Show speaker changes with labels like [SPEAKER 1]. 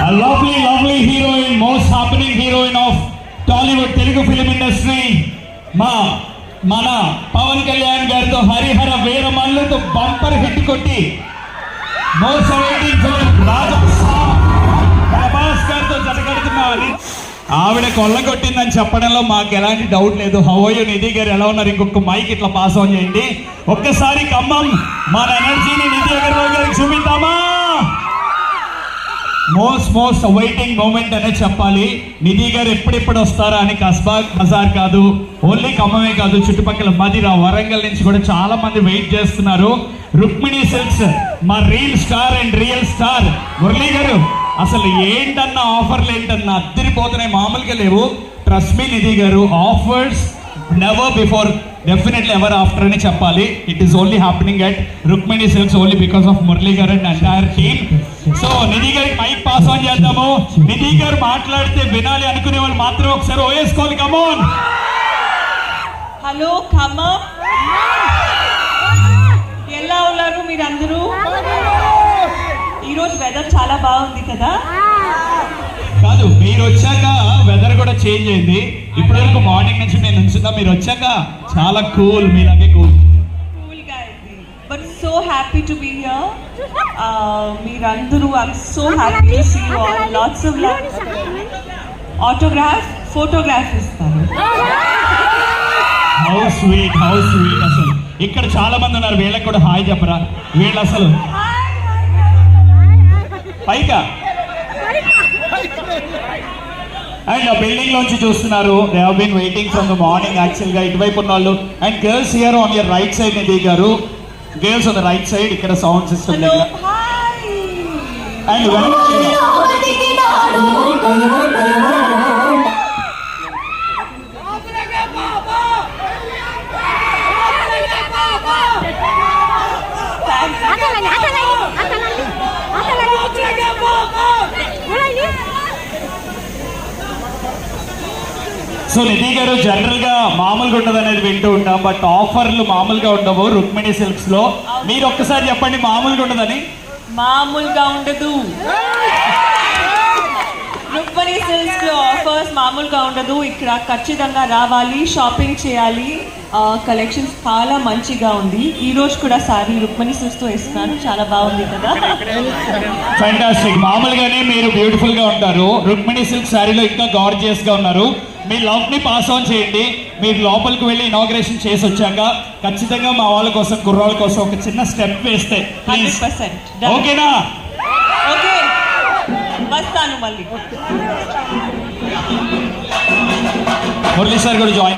[SPEAKER 1] A lovely heroine, most happening heroine of Tollywood Telugu film industry. మన పవన్ కళ్యాణ్ గారితో Harihara వీరమల్లుతో bumper hit కొట్టి most awaiting film రాజా ప్రభాస్ గారితో జతకడుతున్నారు. ఆవిడ కొల్ల కొట్టిందని చెప్పడంలో మాకు ఎలాంటి డౌట్ లేదు. హవోయో నిధి గారు ఎలా ఉన్నారు? ఇంకొక మైక్ ఇట్లా పాస్ ఆన్ చేయండి. ఒక్కసారి ఖమ్మం మన ఎనర్జీని నిధి అగర్వాల్ గారికి చూపిద్దామా? మోస్ట్ అవైటింగ్ మూమెంట్ అనే చెప్పాలి. నిధి గారు ఎప్పుడెప్పుడు వస్తారా అని కస్బా బజార్ కాదు, ఓన్లీ ఖమ్మమే కాదు, చుట్టుపక్కల మదిరా, వరంగల్ నుంచి కూడా చాలా మంది వెయిట్ చేస్తున్నారు. రుక్మిణి సిల్క్స్ మా real star and real star Murali గారు, అసలు ఏంటన్నా ఆఫర్లు ఏంటన్నా అద్దరిపోతున్నాయి, మామూలుగా లేవు. ట్రస్ట్ మీ నిధి గారు, offers never before, definitely ever after అని చెప్పాలి. It is only happening at Rukmini silks only because of Murali గారు అండ్ ఎంటైర్ టీమ్. సో నిధి గారికి మైక్ పాస్ ఆన్ చేద్దాము. నిధి గారు మాట్లాడితే వినాలి అనుకునే వాళ్ళు మాత్రం ఒకసారి ఓయేసుకోవాలి. కమోన్.
[SPEAKER 2] హలో ఖమ్మం, ఎలా ఉన్నారు మీరందరూ? ఈరోజు వెదర్ చాలా బాగుంది కదా?
[SPEAKER 1] కాదు, మీరు వచ్చాక వెదర్ కూడా చేంజ్ అయింది. ఇప్పటి వరకు మార్నింగ్ నుంచి నేను ఉంచుతా, మీరు వచ్చాక చాలా కూల్, మీలాగే కూల్
[SPEAKER 2] గా అయింది. But so happy to be here. మీరందరూ I'm so happy to see you all. Lots of love. Autograph, photograph ఇస్తాను.
[SPEAKER 1] హౌ స్వీట్ అసలు. ఇక్కడ చాలా మంది ఉన్నారు, వీళ్ళకి కూడా హాయ్ చెప్పరా? వీళ్ళు అసలు పైకా అండ్ ఆ బిల్డింగ్ లోంచి చూస్తున్నారు. They have been waiting from the morning actual గా. ఇటువైపు ఉన్న వాళ్ళు and girls here on your right side Nidhi గారు, girls on the right side ఇక్కడ సౌండ్ సిస్టమ్ దగ్గర. అండ్ సో నిధి గారు, జనరల్ గా మామూలుగా ఉండదు అనేది వింటూ ఉంటాం, బట్ ఆఫర్లు మామూలుగా ఉండవు రుక్మిణి సిల్క్స్ లో. మీరు ఒక్కసారి చెప్పండి మామూలుగా ఉండదని.
[SPEAKER 2] మామూలుగా ఉండదు. రుక్మిణి సిల్క్స్ లో ఆఫర్స్ మామూలుగా ఉండదు. ఇక్కడ ఖచ్చితంగా రావాలి, షాపింగ్ చేయాలి. కలెక్షన్స్ చాలా మంచిగా ఉంది. ఈ రోజు కూడా సారీ రుక్మిణి సిల్క్స్ తో ఇస్తున్నాను, చాలా బాగుంది కదా?
[SPEAKER 1] ఫ్యాంటాస్టిక్. మామూలుగానే మీరు బ్యూటిఫుల్ గా ఉంటారు, రుక్మిణి సిల్క్ శారీలో ఇంకా గార్జియస్ గా ఉన్నారు. మీ లవ్ ని పాస్ ఆన్ చేయండి. మీరు లోపలికి వెళ్ళి ఇనాగ్రేషన్ చేసి వచ్చాక ఖచ్చితంగా మా వాళ్ళ కోసం, కుర్రాళ్ళ కోసం ఒక చిన్న స్టెప్ వేస్తే
[SPEAKER 2] 100%.
[SPEAKER 1] ఓకేనా?
[SPEAKER 2] ఓకే, వస్తాను మళ్ళీ.
[SPEAKER 1] మురళీ సార్ కూడా జాయిన్